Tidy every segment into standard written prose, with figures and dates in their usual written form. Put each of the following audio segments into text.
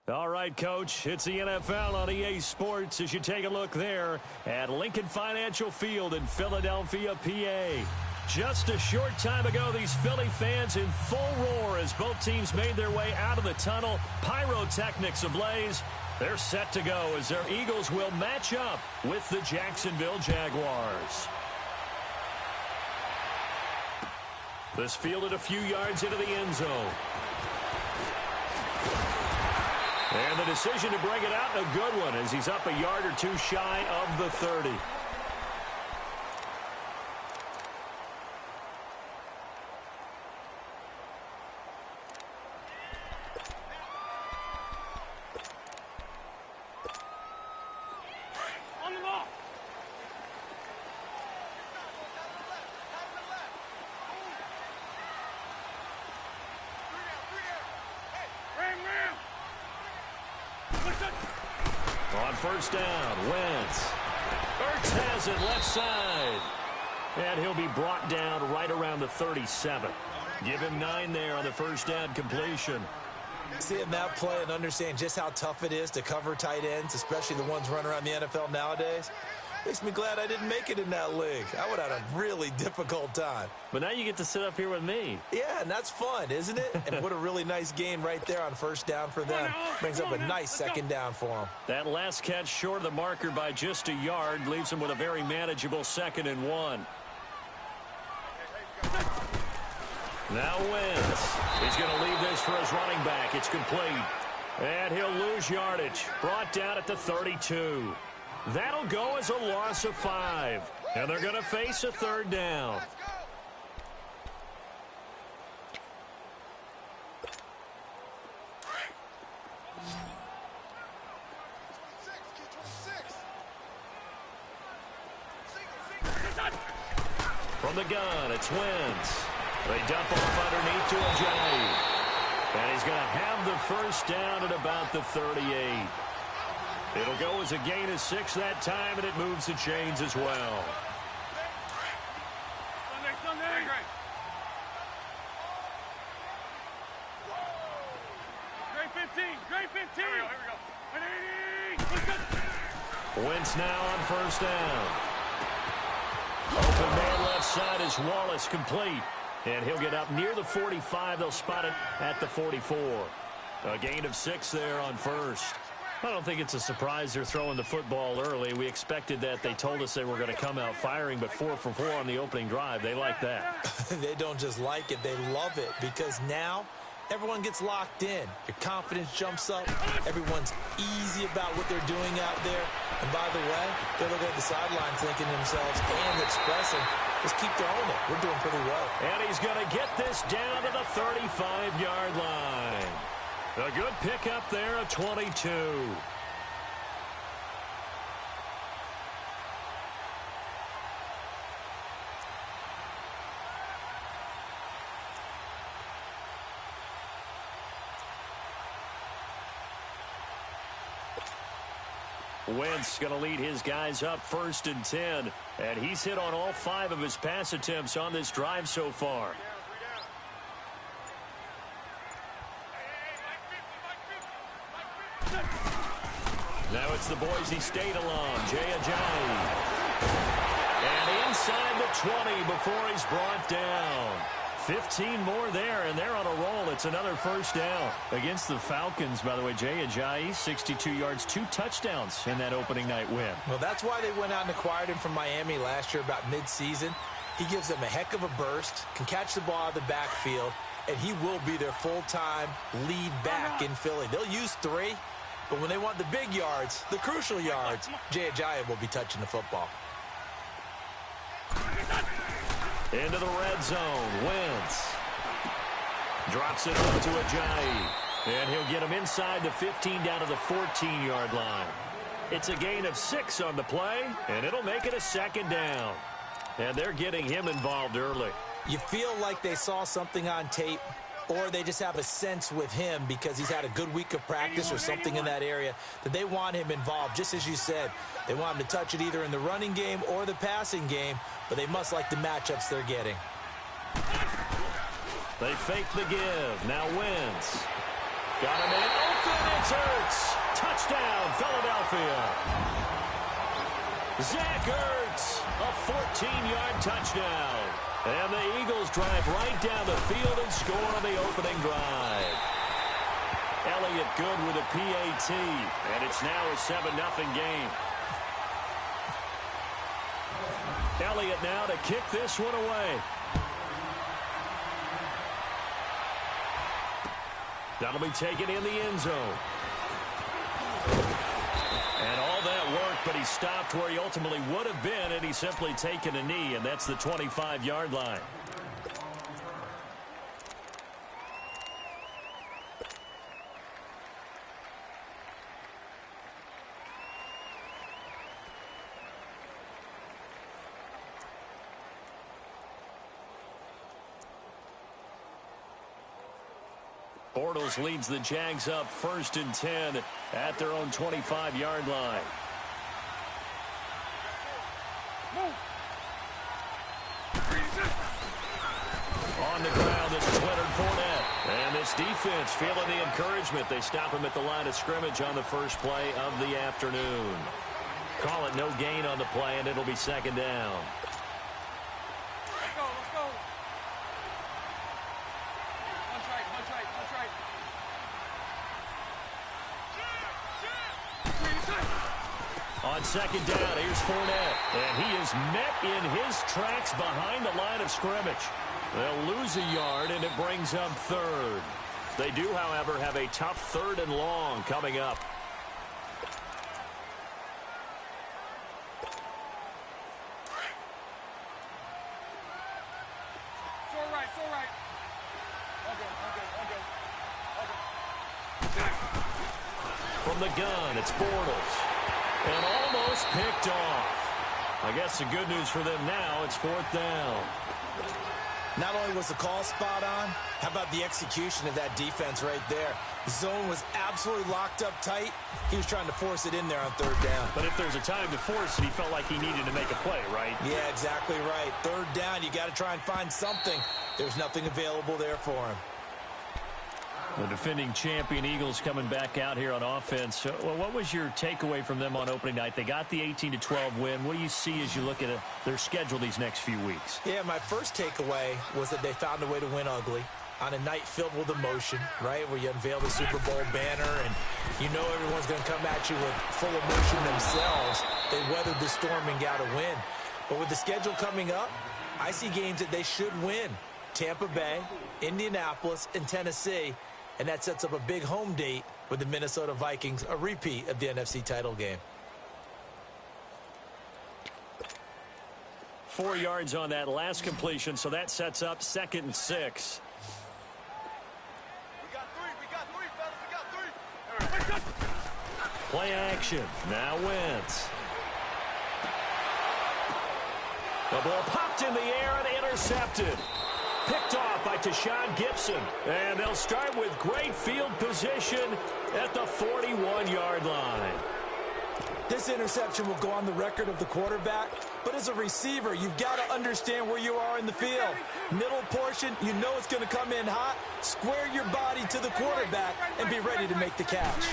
All right, Coach, it's the NFL on EA Sports as you take a look there at Lincoln Financial Field in Philadelphia, PA. Just a short time ago, these Philly fans in full roar as both teams made their way out of the tunnel. Pyrotechnics ablaze. They're set to go as their Eagles will match up with the Jacksonville Jaguars. This fielded a few yards into the end zone. And the decision to bring it out, a good one, as he's up a yard or two shy of the 30. On the ball. On first down, Wentz. Ertz has it left side. And he'll be brought down right around the 37. Give him 9 there on the first down completion. Seeing that play and understand just how tough it is to cover tight ends, especially the ones running around the NFL nowadays, makes me glad I didn't make it in that league. I would have had a really difficult time. But now you get to sit up here with me. Yeah, and that's fun, isn't it? And what a really nice gain right there on first down for them. Brings up a nice second down for them. That last catch short of the marker by just a yard leaves them with a very manageable 2nd and 1. Now Wentz. He's going to leave this for his running back. It's complete. And he'll lose yardage. Brought down at the 32. That'll go as a loss of 5. And they're going to face a 3rd down. From the gun, it's Wentz. They dump off underneath to Ajayi. And he's going to have the first down at about the 38. It'll go as a gain of 6 that time, and it moves the chains as well. Sunday. Great 15. Great 15. Here we go. Wentz now on first down. Open man left side is Wallace, complete. And he'll get up near the 45. They'll spot it at the 44. A gain of 6 there on first. I don't think it's a surprise they're throwing the football early. We expected that. They told us they were going to come out firing, but 4 for 4 on the opening drive. They like that. They don't just like it. They love it because now everyone gets locked in. Your confidence jumps up. Everyone's easy about what they're doing out there. And by the way, they're looking at the sidelines thinking to themselves and expressing, just keep throwing it. We're doing pretty well. And he's going to get this down to the 35-yard line. A good pickup there at 22. Wentz going to lead his guys up 1st and 10. And he's hit on all 5 of his pass attempts on this drive so far. Now it's the Boise State alum, Ajayi. And inside the 20 before he's brought down. 15 more there, and they're on a roll. It's another first down against the Falcons. By the way, Ajayi, 62 yards, 2 touchdowns in that opening night win. Well, that's why they went out and acquired him from Miami last year about midseason. He gives them a heck of a burst, can catch the ball out of the backfield, and he will be their full-time lead back in Philly. They'll use 3. But when they want the big yards, the crucial yards, Ajayi will be touching the football. Into the red zone, Wentz. Drops it over to Ajayi. And he'll get him inside the 15 down to the 14-yard line. It's a gain of 6 on the play, and it'll make it a 2nd down. And they're getting him involved early. You feel like they saw something on tape, or they just have a sense with him because he's had a good week of practice or something in that area that they want him involved. Just as you said, they want him to touch it either in the running game or the passing game, but they must like the matchups they're getting. They fake the give. Now Wentz. Got a man open. It's Ertz. Touchdown, Philadelphia. Zach Ertz, a 14-yard touchdown. And the Eagles drive right down the field and score on the opening drive. Elliott good with a PAT, and it's now a 7-0 game. Elliott now to kick this one away. That'll be taken in the end zone. And all that work, but he stopped where he ultimately would have been, and he's simply taken a knee, and that's the 25-yard line. Bortles leads the Jags up 1st and 10 at their own 25-yard line. On the ground, this is Leonard Fournette. And this defense feeling the encouragement. They stop him at the line of scrimmage on the first play of the afternoon. Call it no gain on the play, and it'll be 2nd down. On 2nd down, here's Fournette. And he is met in his tracks behind the line of scrimmage. They'll lose a yard, and it brings up 3rd. They do, however, have a tough 3rd and long coming up. From the gun, it's Bortles. And almost picked off. I guess the good news for them now, it's 4th down. Not only was the call spot on, how about the execution of that defense right there? The zone was absolutely locked up tight. He was trying to force it in there on 3rd down. But if there's a time to force it, he felt like he needed to make a play, right? Yeah, exactly right. 3rd down, you got to try and find something. There's nothing available there for him. The defending champion Eagles coming back out here on offense. Well, what was your takeaway from them on opening night? They got the 18-12 win. What do you see as you look at their schedule these next few weeks? Yeah, my first takeaway was that they found a way to win ugly on a night filled with emotion, right, where you unveil the Super Bowl banner and you know everyone's going to come at you with full emotion themselves. They weathered the storm and got a win. But with the schedule coming up, I see games that they should win. Tampa Bay, Indianapolis, and Tennessee. And that sets up a big home date with the Minnesota Vikings, a repeat of the NFC title game. 4 yards on that last completion, so that sets up 2nd and 6. We got 3, fellas, we got 3. Play action. Now Wentz. The ball popped in the air and intercepted. Picked off by Tashawn Gibson. And they'll start with great field position at the 41-yard line. This interception will go on the record of the quarterback, but as a receiver, you've got to understand where you are in the field. Middle portion, you know it's going to come in hot. Square your body to the quarterback and be ready to make the catch.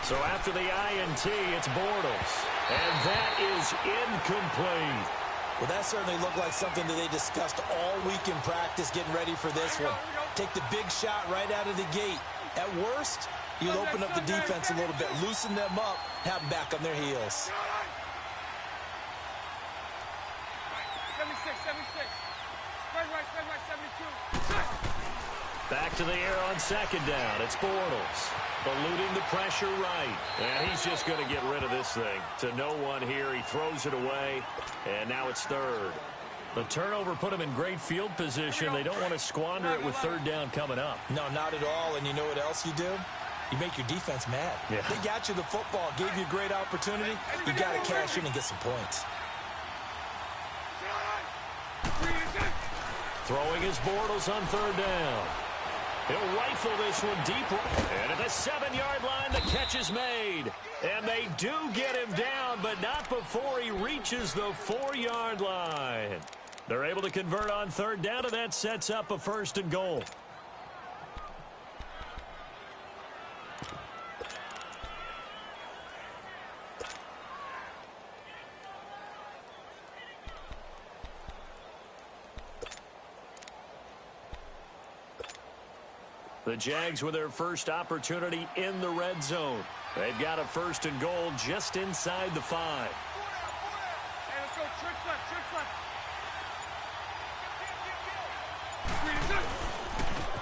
So after the INT, it's Bortles. And that is incomplete. Well, that certainly looked like something that they discussed all week in practice getting ready for this one. Take the big shot right out of the gate. At worst, you'll open up the defense a little bit, loosen them up, have them back on their heels. 76. Spread right, 72. Back to the air on 2nd down. It's Bortles. Eluding the pressure right. And he's just going to get rid of this thing. To no one here. He throws it away. And now it's 3rd. The turnover put him in great field position. They don't want to squander it with 3rd down coming up. No, not at all. And you know what else you do? You make your defense mad. Yeah. They got you the football, gave you a great opportunity. You got to cash in and get some points. Throwing his Bortles on 3rd down. He'll rifle this one deep. And at the 7-yard line, the catch is made. And they do get him down, but not before he reaches the 4-yard line. They're able to convert on 3rd down, and that sets up a 1st and goal. The Jags with their first opportunity in the red zone. They've got a 1st and goal just inside the 5. Hey, let's go. Trips left. Trips left.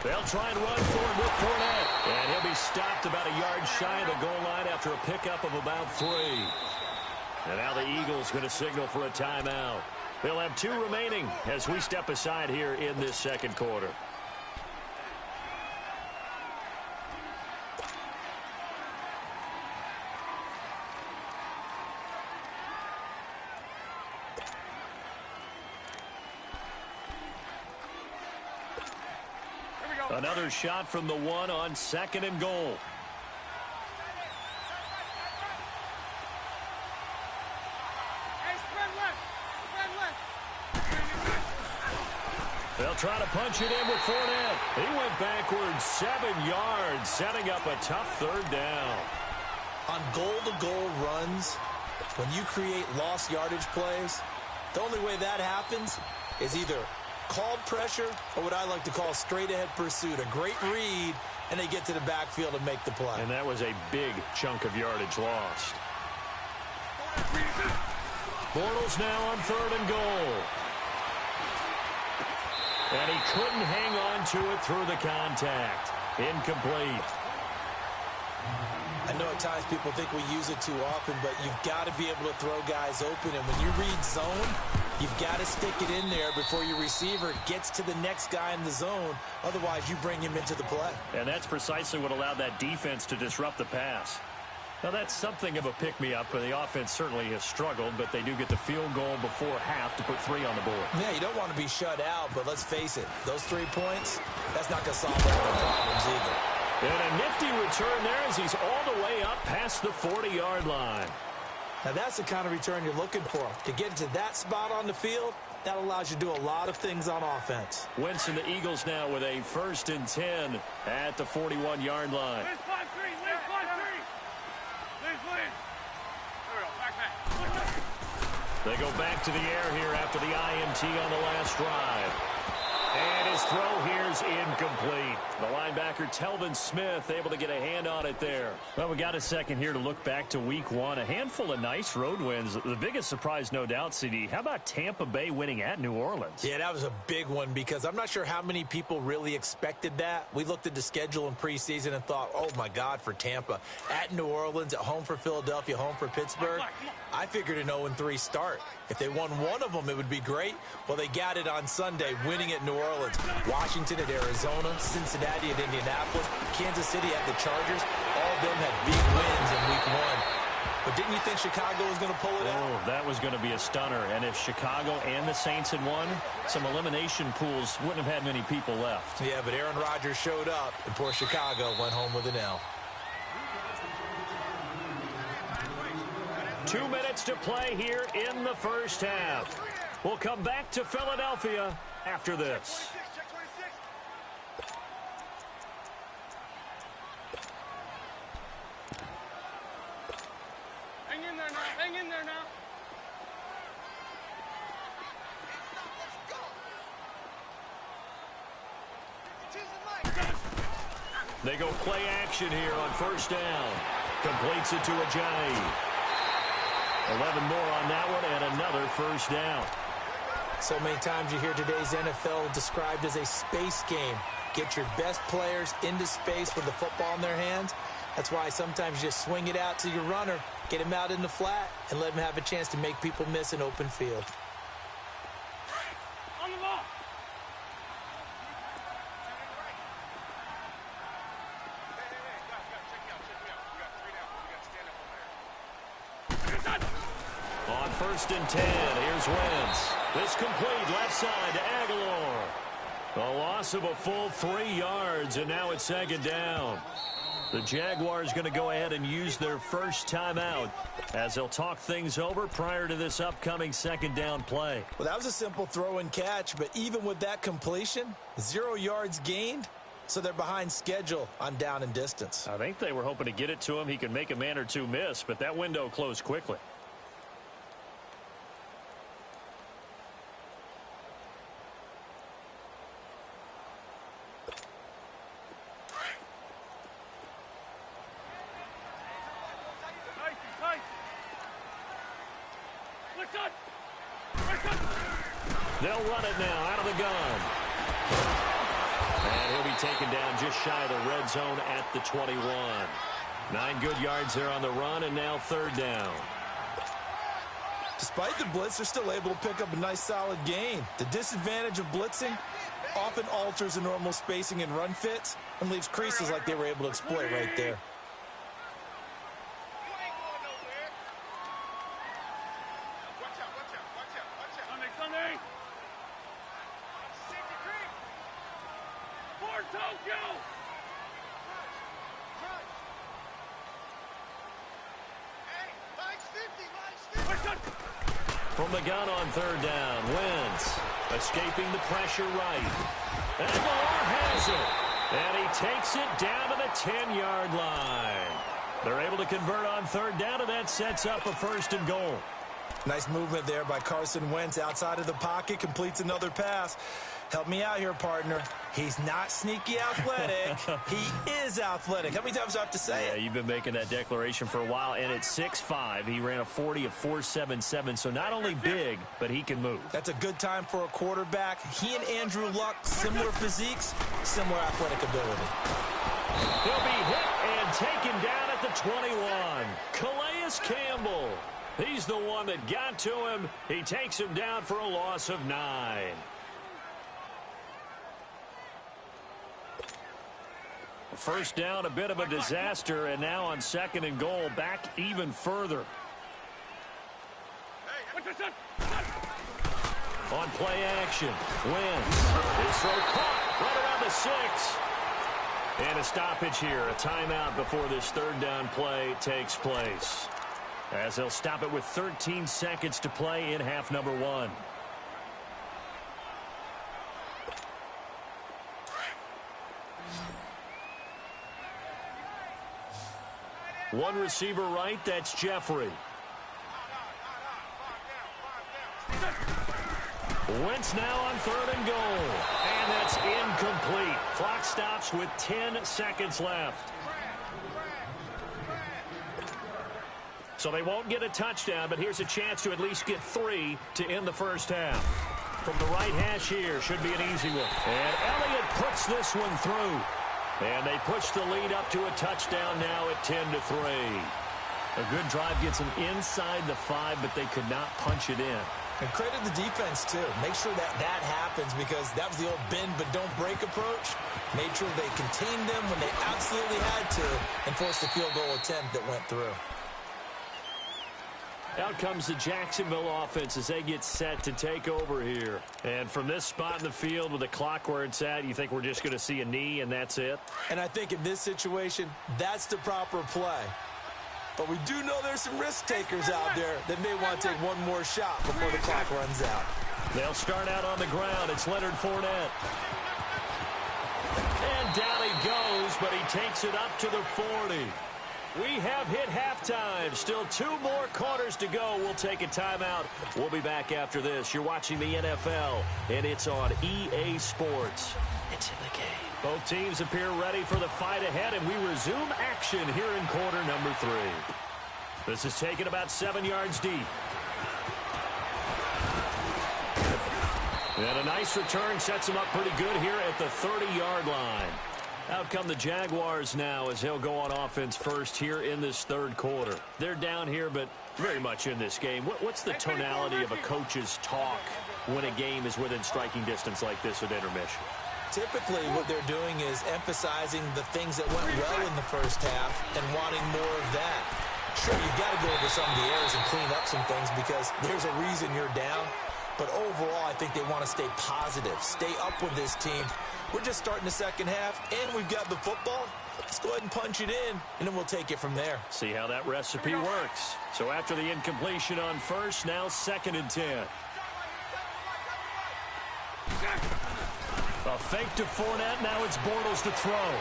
They'll try and run forward with Fournette. And he'll be stopped about a yard shy of the goal line after a pickup of about 3. And now the Eagles going to signal for a timeout. They'll have 2 remaining as we step aside here in this second quarter. Another shot from the 1 on 2nd and goal. Hey, spread left. Spread left. They'll try to punch it in with Fournette. He went backwards 7 yards, setting up a tough 3rd down. On goal-to-goal runs, when you create lost yardage plays, the only way that happens is either called pressure or what I like to call straight-ahead pursuit. A great read, and they get to the backfield and make the play. And that was a big chunk of yardage lost. Bortles now on 3rd and goal. And he couldn't hang on to it through the contact. Incomplete. I know at times people think we use it too often, but you've got to be able to throw guys open. And when you read zone, you've got to stick it in there before your receiver gets to the next guy in the zone. Otherwise, you bring him into the play. And that's precisely what allowed that defense to disrupt the pass. Now, that's something of a pick-me-up, but the offense certainly has struggled, but they do get the field goal before half to put 3 on the board. Yeah, you don't want to be shut out, but let's face it, those 3 points, that's not going to solve all the problems either. And a nifty return there as he's all the way up past the 40-yard line. Now, that's the kind of return you're looking for. To get to that spot on the field, that allows you to do a lot of things on offense. Wentz and the Eagles now with a 1st and 10 at the 41-yard line. Liz, 5-3. Liz, 5-3. Liz. There we go. Back. They go back to the air here after the INT on the last drive. And his throw here's incomplete. The linebacker, Telvin Smith, able to get a hand on it there. Well, we got a second here to look back to Week 1. A handful of nice road wins. The biggest surprise, no doubt, CD. How about Tampa Bay winning at New Orleans? Yeah, that was a big one because I'm not sure how many people really expected that. We looked at the schedule in preseason and thought, oh, my God, for Tampa. At New Orleans, at home for Philadelphia, home for Pittsburgh. I figured an 0-3 start. If they won one of them, it would be great. Well, they got it on Sunday, winning at New Orleans. Washington at Arizona, Cincinnati at Indianapolis, Kansas City at the Chargers. All of them had big wins in Week 1. But didn't you think Chicago was going to pull it out? Oh, that was going to be a stunner. And if Chicago and the Saints had won, some elimination pools wouldn't have had many people left. Yeah, but Aaron Rodgers showed up, and poor Chicago went home with an L. 2 minutes to play here in the first half. We'll come back to Philadelphia after this. Hang in there now. Hang in there now. They go play action here on 1st down. Completes it to Ajayi. 11 more on that one and another 1st down. So many times you hear today's NFL described as a space game. Get your best players into space with the football in their hands. That's why sometimes you just swing it out to your runner, get him out in the flat, and let him have a chance to make people miss an open field. On the ball. On 1st and 10, here's Wentz. This complete left side to Aguilar. A loss of a full 3 yards, and now it's 2nd down. The Jaguars going to go ahead and use their first timeout as they'll talk things over prior to this upcoming 2nd down play. Well, that was a simple throw and catch, but even with that completion, 0 yards gained, so they're behind schedule on down and distance. I think they were hoping to get it to him. He could make a man or two miss, but that window closed quickly. son. My son. They'll run it now out of the gun. And he'll be taken down just shy of the red zone at the 21. 9 good yards there on the run, and now third down. Despite the blitz, they're still able to pick up a nice solid gain. The disadvantage of blitzing often alters the normal spacing and run fits and leaves creases like they were able to exploit right there. Sunday. For Tokyo. From the gun on third down, Wentz escaping the pressure right. And Moore has it. And he takes it down to the 10-yard line. They're able to convert on third down, and that sets up a first and goal. Nice movement there by Carson Wentz outside of the pocket, completes another pass. Help me out here, partner. He's not sneaky athletic. He is athletic. How many times do I have to say it? Yeah, you've been making that declaration for a while, and at 6'5", he ran a 40 of 4.77, so not only big, but he can move. That's a good time for a quarterback. He and Andrew Luck, similar physiques, similar athletic ability. He'll be hit and taken down at the 21. Calais Campbell. He's the one that got to him. He takes him down for a loss of 9. First down, a bit of a disaster, and now on second and goal, back even further. On play action, Wentz. His throw caught right around the 6. And a stoppage here, a timeout before this third down play takes place, as they'll stop it with 13 seconds to play in half number 1. One receiver right, that's Jeffrey. Wentz now on third and goal. And that's incomplete. Clock stops with 10 seconds left. So they won't get a touchdown, but here's a chance to at least get 3 to end the first half. From the right hash here, should be an easy one. And Elliott puts this one through. And they push the lead up to a touchdown now at 10-3. A good drive gets them inside the 5, but they could not punch it in. And credit the defense, too. Make sure that happens, because that was the old bend but don't break approach. Made sure they contained them when they absolutely had to and forced the field goal attempt that went through. Out comes the Jacksonville offense as they get set to take over here. And from this spot in the field with the clock where it's at, you think we're just going to see a knee and that's it? And I think in this situation, that's the proper play. But we do know there's some risk takers out there that may want to take one more shot before the clock runs out. They'll start out on the ground. It's Leonard Fournette. And down he goes, but he takes it up to the 40. We have hit halftime. Still 2 more quarters to go. We'll take a timeout. We'll be back after this. You're watching the NFL, and it's on EA Sports. It's in the game. Both teams appear ready for the fight ahead, and we resume action here in quarter number 3. This is taken about 7 yards deep. And a nice return sets him up pretty good here at the 30-yard line. Out come the Jaguars now as they'll go on offense first here in this third quarter. They're down here, but very much in this game. What's the tonality of a coach's talk when a game is within striking distance like this at intermission? Typically, what they're doing is emphasizing the things that went well in the first half and wanting more of that. Sure, you've got to go over some of the errors and clean up some things because there's a reason you're down. But overall, I think they want to stay positive, stay up with this team. We're just starting the second half, and we've got the football. Let's go ahead and punch it in, and then we'll take it from there. See how that recipe works. So after the incompletion on first, now 2nd and 10. A fake to Fournette. Now it's Bortles to throw.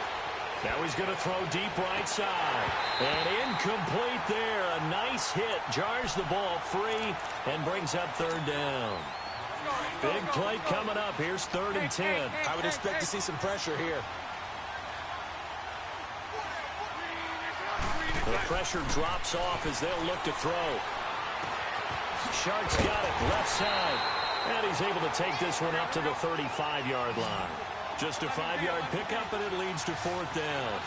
Now he's going to throw deep right side. And incomplete there. A nice hit. Jars the ball free and brings up third down. Big play coming up. Here's 3rd and 10. I would expect to see some pressure here. The pressure drops off as they'll look to throw. Shark's got it left side. And he's able to take this one up to the 35-yard line. Just a 5-yard pickup, and it leads to 4th down.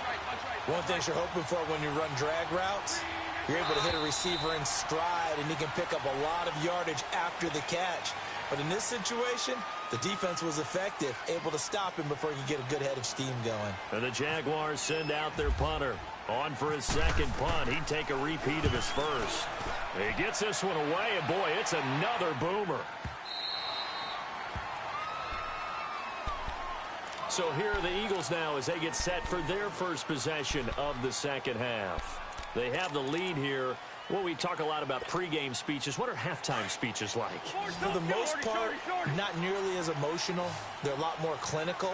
One thing you're hoping for when you run drag routes, you're able to hit a receiver in stride, and he can pick up a lot of yardage after the catch. But in this situation, the defense was effective, able to stop him before he could get a good head of steam going. And the Jaguars send out their punter. On for his second punt. He'd take a repeat of his first. He gets this one away, and boy, it's another boomer. So here are the Eagles now as they get set for their first possession of the second half. They have the lead here. Well, we talk a lot about pregame speeches. What are halftime speeches like? For the most part, not nearly as emotional. They're a lot more clinical.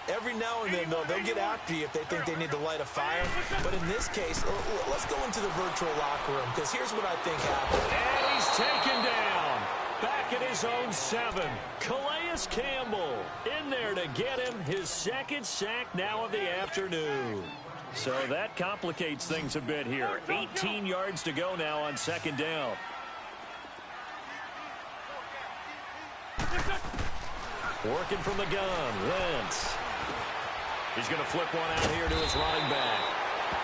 Every now and then, though, they'll get after you if they think they need to light a fire. But in this case, let's go into the virtual locker room, because here's what I think happened. And he's taken down. Back at his own 7. Calais Campbell in there to get him his second sack now of the afternoon. So that complicates things a bit here. 18 yards to go now on second down. Working from the gun, Wentz. He's going to flip one out here to his running back.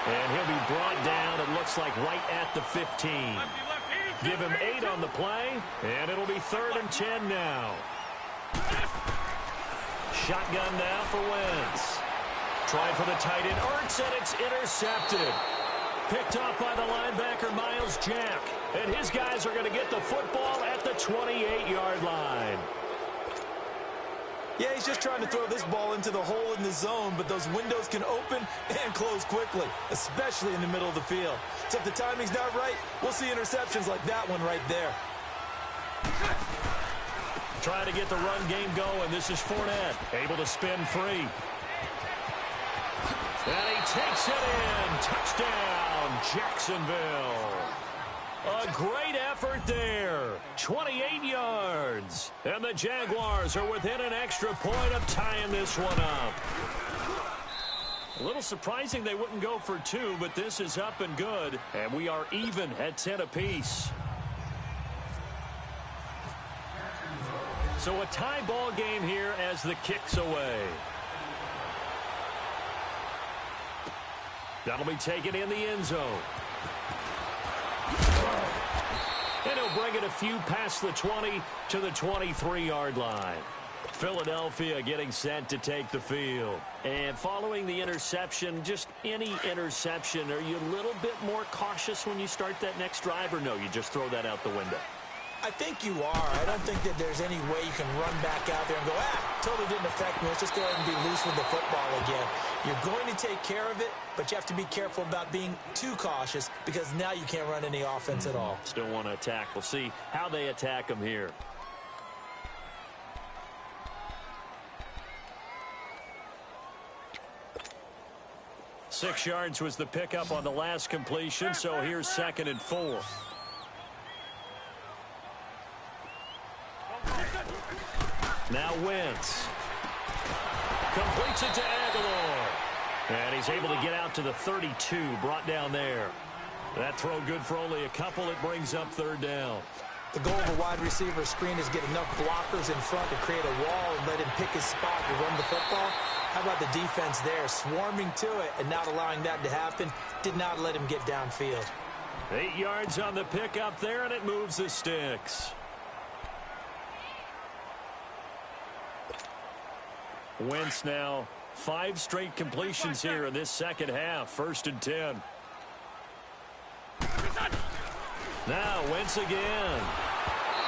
And he'll be brought down, it looks like, right at the 15. Give him 8 on the play, and it'll be 3rd and 10 now. Shotgun now for Wentz. Trying for the tight end, Ertz, and it's intercepted. Picked off by the linebacker, Miles Jack. And his guys are going to get the football at the 28-yard line. Yeah, he's just trying to throw this ball into the hole in the zone, but those windows can open and close quickly, especially in the middle of the field. So if the timing's not right, we'll see interceptions like that one right there. Trying to get the run game going. This is Fournette, able to spin free. And he takes it in. Touchdown, Jacksonville. A great effort there. 28 yards. And the Jaguars are within an extra point of tying this one up. A little surprising they wouldn't go for 2, but this is up and good. And we are even at 10 apiece. So a tie ball game here as the kick's away. That'll be taken in the end zone. And he'll bring it a few past the 20 to the 23-yard line. Philadelphia getting set to take the field. And following the interception, just any interception, are you a little bit more cautious when you start that next drive, or no, you just throw that out the window? I think you are. I don't think that there's any way you can run back out there and go, totally didn't affect me. Let's just go ahead and be loose with the football again. You're going to take care of it, but you have to be careful about being too cautious because now you can't run any offense at all. Still want to attack. We'll see how they attack them here. Six yards was the pickup on the last completion, so here's 2nd and 4. Now Wentz. Completes it to Aguilar. And he's able to get out to the 32, brought down there. That throw good for only a couple. It brings up 3rd down. The goal of a wide receiver screen is get enough blockers in front to create a wall and let him pick his spot to run the football. How about the defense there, swarming to it and not allowing that to happen? Did not let him get downfield. 8 yards on the pickup there, and it moves the sticks. Wentz now 5 straight completions here in this second half. 1st and 10. Now Wentz again.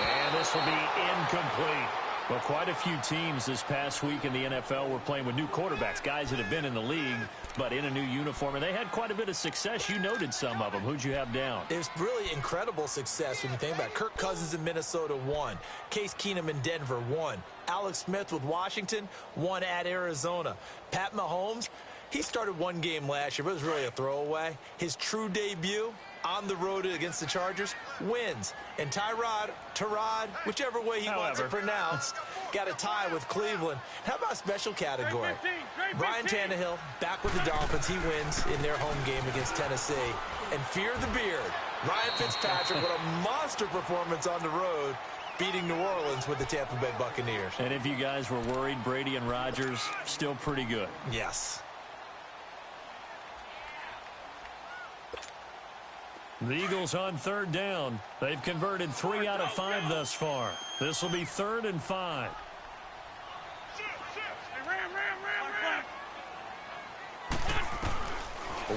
And this will be incomplete. Well, quite a few teams this past week in the NFL were playing with new quarterbacks, guys that have been in the league, but in a new uniform. And they had quite a bit of success. You noted some of them. Who'd you have down? It was really incredible success when you think about it. Kirk Cousins in Minnesota, 1. Case Keenum in Denver, 1. Alex Smith with Washington, 1 at Arizona. Pat Mahomes, he started 1 game last year, but it was really a throwaway. His true debut on the road against the Chargers, wins. And Tyrod, whichever way he wants it pronounced, got a tie with Cleveland. How about a special category? Ryan Tannehill back with the Dolphins. He wins in their home game against Tennessee. And fear the beard. Ryan Fitzpatrick, what a monster performance on the road, beating New Orleans with the Tampa Bay Buccaneers. And if you guys were worried, Brady and Rodgers still pretty good. Yes. The Eagles on third down. They've converted 3 out of 5 thus far. This will be 3rd and 5.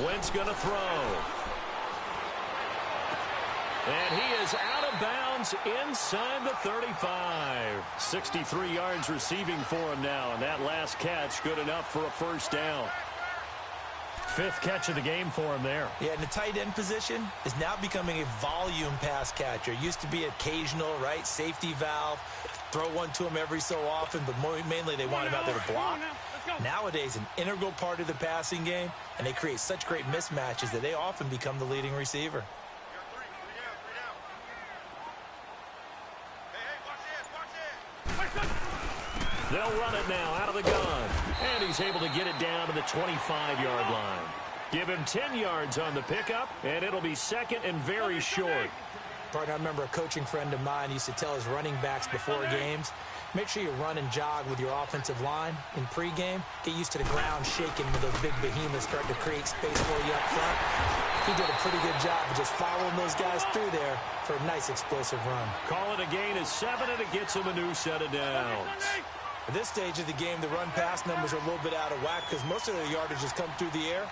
Wentz going to throw. And he is out of bounds inside the 35. 63 yards receiving for him now, and that last catch good enough for a first down. 5th catch of the game for him there. Yeah, and the tight end position is now becoming a volume pass catcher. It used to be occasional, right? Safety valve. Throw one to him every so often, but mainly they want him out there to block. Nowadays, an integral part of the passing game, and they create such great mismatches that they often become the leading receiver. They'll run it now out of the gun. And he's able to get it down to the 25-yard line. Give him 10 yards on the pickup, and it'll be 2nd and very short. Partner, I remember a coaching friend of mine used to tell his running backs before games, make sure you run and jog with your offensive line in pregame. Get used to the ground shaking with those big behemoths starting to create space for you up front. He did a pretty good job of just following those guys through there for a nice explosive run. Call it a gain of 7, and it gets him a new set of downs. At this stage of the game, the run-pass numbers are a little bit out of whack because most of their yardage has come through the air.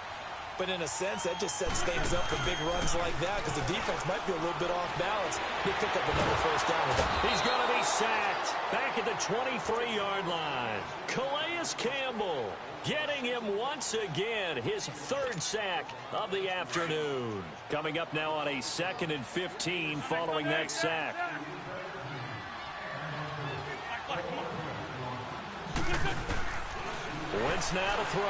But in a sense, that just sets things up for big runs like that because the defense might be a little bit off balance. They pick up another first down. He's going to be sacked back at the 23-yard line. Calais Campbell getting him once again, his 3rd sack of the afternoon. Coming up now on a 2nd and 15 following that sack. Wentz now to throw.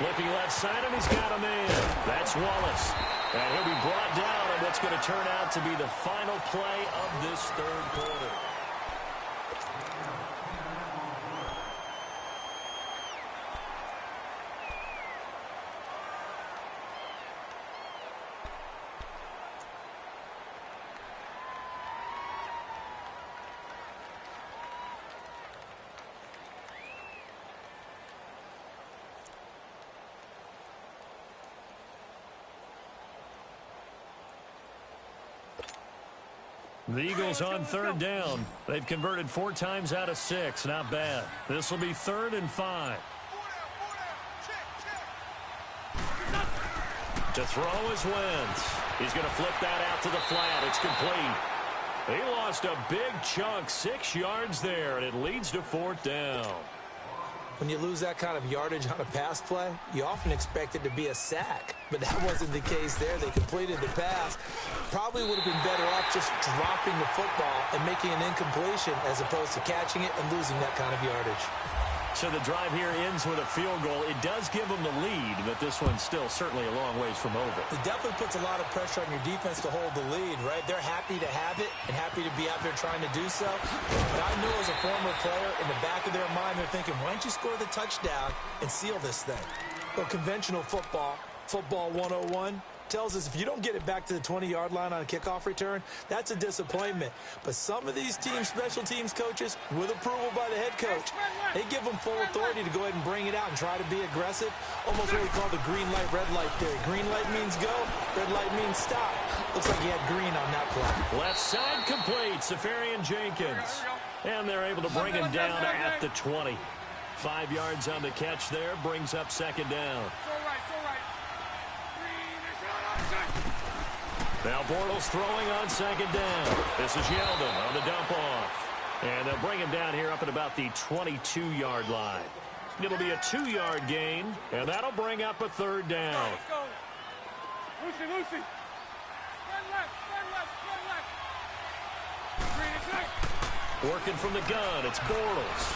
Looking left side, and he's got a man. That's Wallace. And he'll be brought down on what's going to turn out to be the final play of this 3rd quarter. The Eagles on 3rd down. They've converted 4 times out of 6. Not bad. This will be 3rd and 5. To throw is Wentz. He's going to flip that out to the flat. It's complete. He lost a big chunk, 6 yards there, and it leads to 4th down. When you lose that kind of yardage on a pass play, you often expect it to be a sack. But that wasn't the case there. They completed the pass. Probably would have been better off just dropping the football and making an incompletion as opposed to catching it and losing that kind of yardage. So the drive here ends with a field goal. It does give them the lead, but this one's still certainly a long ways from over. It definitely puts a lot of pressure on your defense to hold the lead, right? They're happy to have it and happy to be out there trying to do so. But I know as a former player, in the back of their mind, they're thinking, why don't you score the touchdown and seal this thing? Well, conventional football 101, tells us if you don't get it back to the 20-yard line on a kickoff return, that's a disappointment. But some of these teams, special teams coaches, with approval by the head coach, they give them full authority to go ahead and bring it out and try to be aggressive. Almost what we call the green light, red light theory. Green light means go, red light means stop. Looks like he had green on that play. Left side complete, Safarian Jenkins. And they're able to bring him down at the 20. 5 yards on the catch there, brings up second down. Now Bortles throwing on second down. This is Yeldon on the dump off. And they'll bring him down here up at about the 22-yard line. It'll be a 2-yard gain, and that'll bring up a third down. Let's go. Lucy. Spread left. Working from the gun, it's Bortles.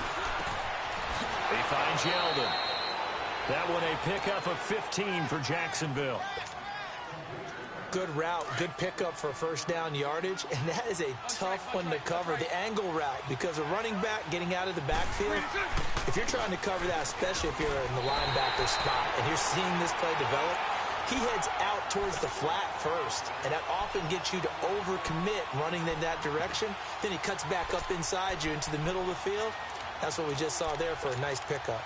He finds Yeldon. That one a pickup of 15 for Jacksonville. Good route, good pickup for first down yardage, and that is a tough one to cover, the angle route, because a running back getting out of the backfield, if you're trying to cover that, especially if you're in the linebacker spot and you're seeing this play develop, he heads out towards the flat first, and that often gets you to overcommit running in that direction. Then he cuts back up inside you into the middle of the field. That's what we just saw there for a nice pickup.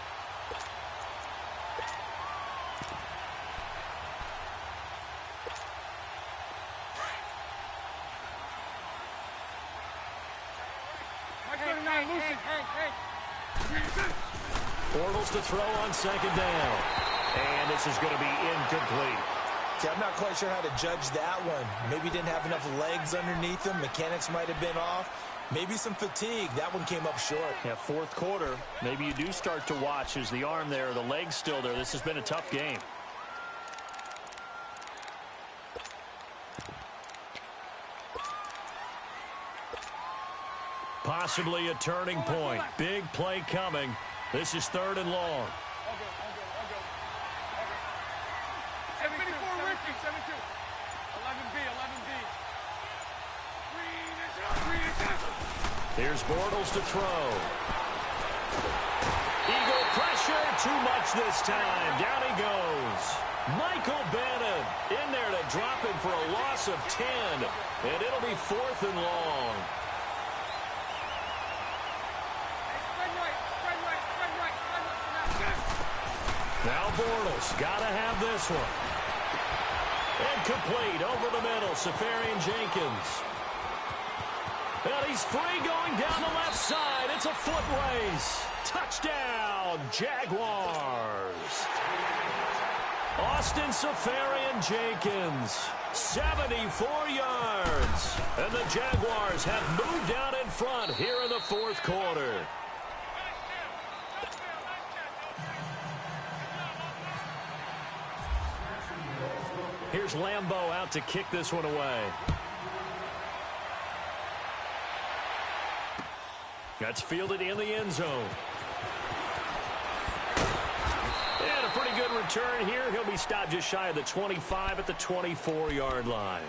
Bortles to throw on second down. And this is going to be incomplete. See, I'm not quite sure how to judge that one. Maybe didn't have enough legs underneath him. Mechanics might have been off. Maybe some fatigue. That one came up short. Yeah, fourth quarter. Maybe you do start to watch. Is the arm there, the leg's still there? This has been a tough game. Possibly a turning point. Big play coming. This is 3rd and long. 74, Richie, 72. 11B, 11B. Here's Bortles to throw. Eagle pressure, too much this time. Down he goes. Michael Bennett in there to drop him for a loss of 10. And it'll be 4th and long. Now Bortles, gotta have this one. Incomplete, over the middle, Safarian Jenkins. And he's free going down the left side. It's a foot race. Touchdown, Jaguars. Austin Safarian Jenkins, 74 yards. And the Jaguars have moved out in front here in the 4th quarter. Here's Lambeau out to kick this one away. That's fielded in the end zone. And a pretty good return here. He'll be stopped just shy of the 25 at the 24-yard line.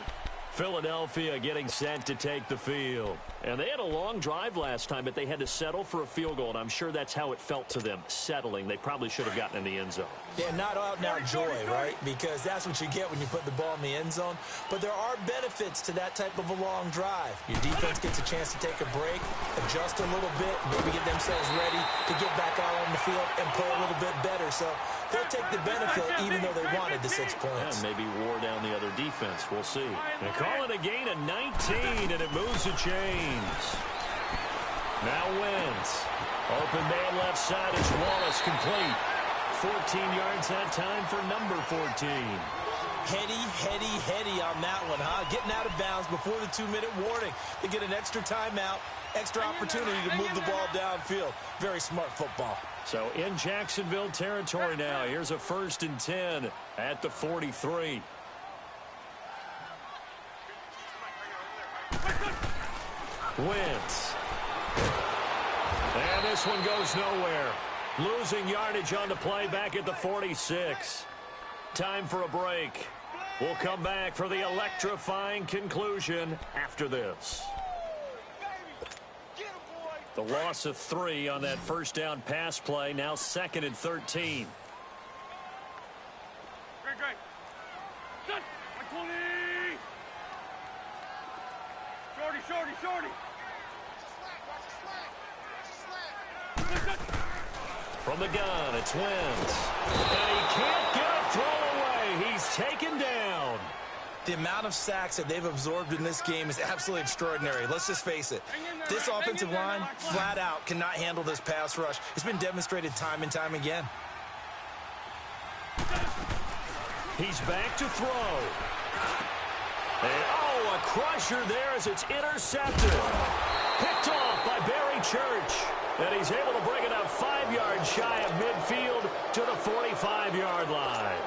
Philadelphia getting set to take the field. And they had a long drive last time, but they had to settle for a field goal, and I'm sure that's how it felt to them, settling. They probably should have gotten in the end zone. Yeah, not out-and-out joy, right? Because that's what you get when you put the ball in the end zone. But there are benefits to that type of a long drive. Your defense gets a chance to take a break, adjust a little bit, maybe get themselves ready to get back out on the field and play a little bit better. So they'll take the benefit even though they wanted the 6 points. And maybe wore down the other defense. We'll see. They call it a gain of 19, and it moves the chains. Now Wentz. Open man left side. It's Wallace complete. 14 yards that time for number 14. Heady on that one, huh? Getting out of bounds before the 2-minute warning. They get an extra timeout, extra opportunity to move the ball downfield. Very smart football. So in Jacksonville territory now. Here's a 1st and 10 at the 43. Wentz. And this one goes nowhere. Losing yardage on the play back at the 46. Time for a break. We'll come back for the electrifying conclusion after this. The loss of 3 on that first down pass play. Now 2nd and 13. Great. Good. 120. Shorty. From the gun, it's Wentz. And he can't get a throw away. He's taken down. The amount of sacks that they've absorbed in this game is absolutely extraordinary. Let's just face it. This offensive line, flat out, cannot handle this pass rush. It's been demonstrated time and time again. He's back to throw. And, a crusher there as it's intercepted. Picked off by Barry Church. And he's able to bring it up 5 yards shy of midfield to the 45-yard line.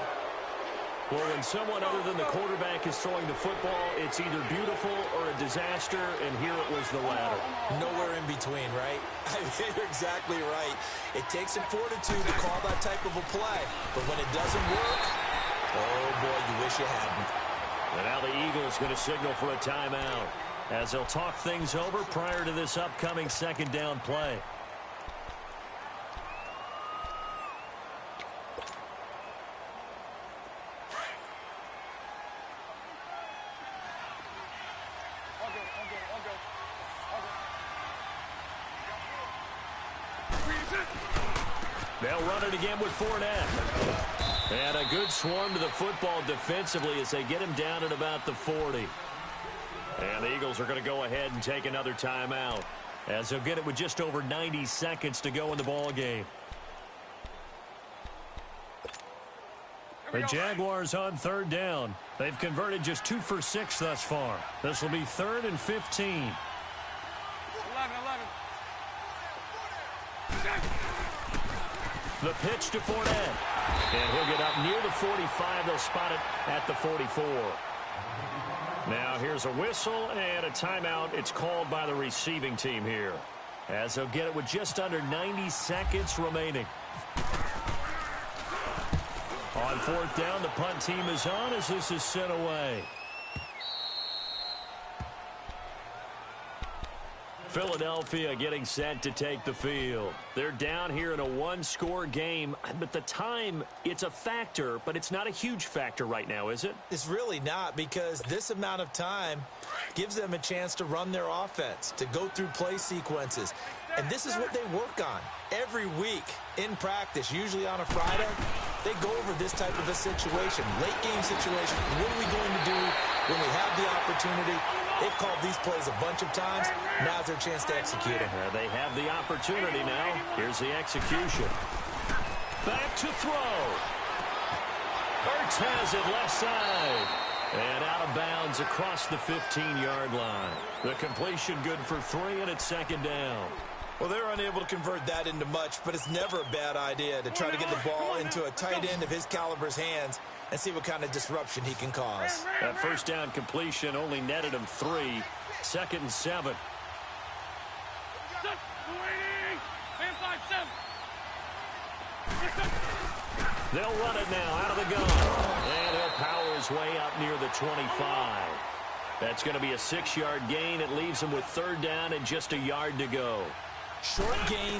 Well, when someone other than the quarterback is throwing the football, it's either beautiful or a disaster, and here it was the latter. Nowhere in between, right? I mean, you're exactly right. It takes some fortitude to call that type of a play. But when it doesn't work, oh, boy, you wish you hadn't. And now the Eagles going to signal for a timeout as they'll talk things over prior to this upcoming 2nd down play. They'll run it again with Fournette. And a good swarm to the football defensively as they get him down at about the 40. And the Eagles are going to go ahead and take another timeout, as they'll get it with just over 90 seconds to go in the ball game. The Jaguars on third down. They've converted just 2 for 6 thus far. This will be 3rd and 15. 11. The pitch to Fournette. And he'll get up near the 45. They'll spot it at the 44. Now here's a whistle and a timeout. It's called by the receiving team here, as they'll get it with just under 90 seconds remaining. On 4th down, the punt team is on as this is sent away. Philadelphia getting set to take the field. They're down here in a 1-score game, but the time, it's a factor, but it's not a huge factor right now, is it? It's really not, because this amount of time gives them a chance to run their offense, to go through play sequences. And this is what they work on every week in practice, usually on a Friday. They go over this type of a situation, late game situation. What are we going to do when we have the opportunity? They've called these plays a bunch of times. Now's their chance to execute them. They have the opportunity now. Here's the execution. Back to throw. Ertz has it left side. And out of bounds across the 15-yard line. The completion good for 3, and it's 2nd down. Well, they're unable to convert that into much, but it's never a bad idea to try to get the ball into a tight end of his caliber's hands and see what kind of disruption he can cause. That 1st down completion only netted him 3. 2nd and 7. They'll run it now out of the gun. And he'll power his way up near the 25. That's going to be a 6-yard gain. It leaves him with 3rd down and just a yard to go. Short gain,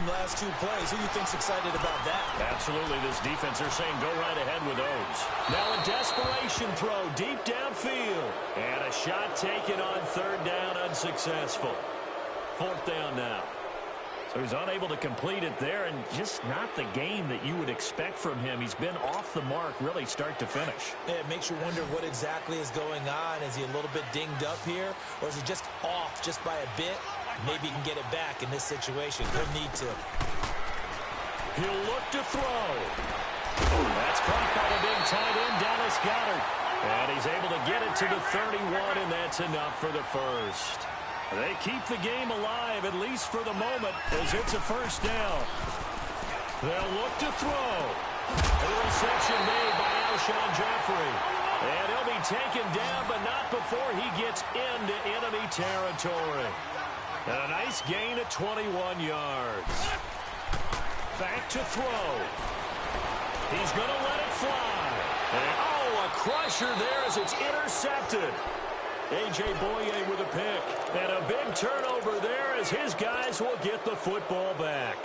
last 2 plays. Who do you think's excited about that? Absolutely. This defense, they're saying go right ahead with those. Now a desperation throw deep downfield. And a shot taken on 3rd down, unsuccessful. 4th down now. So he's unable to complete it there, and just not the game that you would expect from him. He's been off the mark really start to finish. Yeah, it makes you wonder what exactly is going on. Is he a little bit dinged up here, or is he just off just by a bit? Maybe he can get it back in this situation. He'll need to. He'll look to throw. That's caught by the big tight end, Dallas Goedert. And he's able to get it to the 31, and that's enough for the first. They keep the game alive, at least for the moment, as it's a 1st down. They'll look to throw. The reception made by Alshon Jeffrey. And he'll be taken down, but not before he gets into enemy territory. And a nice gain at 21 yards. Back to throw. He's going to let it fly. And, a crusher there as it's intercepted. A.J. Boye with a pick. And a big turnover there as his guys will get the football back.